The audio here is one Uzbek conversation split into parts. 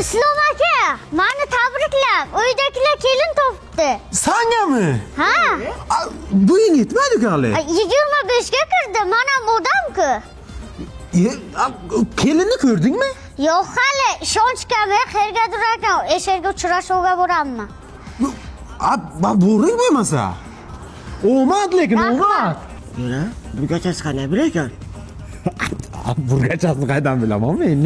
Islom aka, meni tabriklab, uydagilar kelin topibdi. Sangami? Ha? Bo'ying yetmaydi-ku hali. 25 ga kirdi, men ham odam-ku. Kelinni ko'rdingmi? Yo'q hali, ishonch kami, qayergadir ekan, eshakka uchrashuvga boraman. Bo'ring bo'lmasa. Omad lekin, omad. Yura, burgachasi qanday bir ekan? Burgachasini qaydan bilaman men?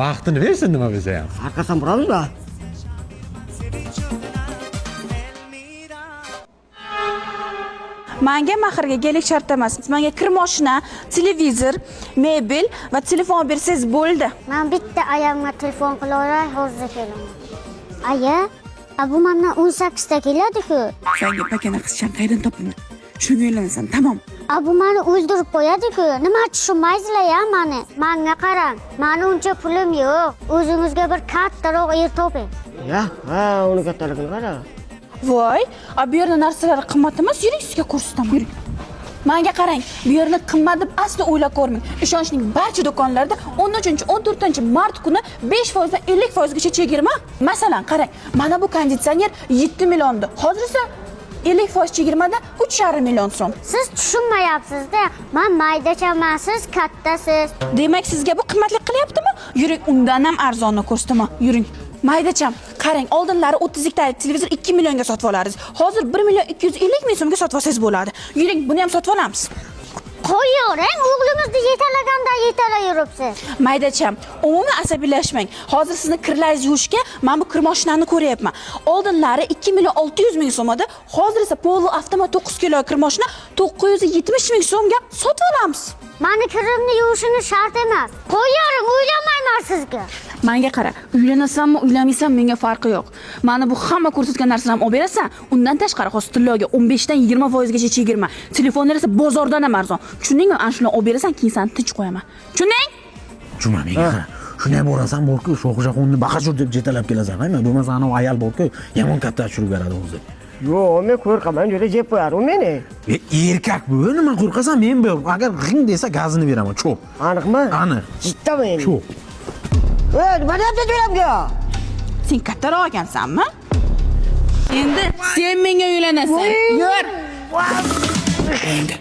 Baxtini bersin nima bo'lsa ham. Arkasidan buramizmi? Menga mahrga kelik shart emas. Menga kir mashina, televizor, mebel va telefon bersangiz bo'ldi. Men bitta ayamga telefon qilaveray, hozir kelaman. Aya, bu mendan 18 ta keladi-ku. Senga pakana qizcham qaydan topaman? Shuni o'ylanasan, tamom. Bu meni o'ldirib qo'yadi-ku. Nima tushunmaysizlar-ya meni? Menga qarang. Meni uncha pulim yo'q. O'zingizga bir kattaroq yer toping. Ya, uni kattaligini qara. Voy, bu yerda narsalar qimmat emas, yuring sizga ko'rsataman, yuring. Menga qarang, bu yerni qimmat deb asli o'ylab ko'rmang. Ishonchning barcha do'konlarida 13-14-mart kuni 5% dan 50% gacha chegirma. Masalan, qarang, mana bu konditsioner 7 millionda. Hozir esa 50% chegirmada 3,5 million so'm. Siz tushunmayapsiz-da. Men maydachaman, siz kattasiz. Demak, sizga bu qimmatlik qilyaptimi? Yuring, undan ham arzonni ko'rsataman. Yuring. Maydacham, qarang, oldinlari 30 liktalik televizor 2 millionga sotib olardingiz. Hozir 1 million 250 ming so'mga sotib olsangiz bo'ladi. Yuring, buni ham sotib olamiz. Qo'yavering, o'g'lingizni yetalaganda yetala yuribsiz. Maydacham, umuman asabiylashmang. Hozir sizni kirlaringizni yuvishga men bu kir mashinani ko'ryapman. Oldinlari 2 million 600 ming so'm edi. Hozir esa Polo avtomat 9 kilo kir mashina 970 ming so'mga sotib olamiz. Meni kirimni yuvishingiz shart emas. Qo'yavering, o'ylamayman sizga. Menga qara, uylanasanmi, uylanmaysan menga farqi yo'q. Mana bu hamma ko'rsatgan narsalarni olib berasan, undan tashqari hozir tilloga 15 dan 20% gacha chegirma. Telefonlar esa bozordan ham arzon. Tushundingmi? Ana shuni olib berasan, keyin seni tinch qo'yaman. Tushunding? Juma menga qara. Shunday bo'rasan borku, sho'xjaqonni baqachur deb jetalab kelasan, aytma. Bo'lmasa ana ayol borku, yomon katta tushirib beradi o'zi. Yo'q, men qo'rqaman, juda jeb qo'yar u meni. Erkak bu, nima qo'rqasan? Men bu, agar g'ing desa gazini beraman, cho'p. Aniqmi? Aniq. Jiddami? Cho'p. Nima deyapti jo'ramga? Sen kattaroq ekansanmi? Endi sen menga uylanasan. Yur. Endi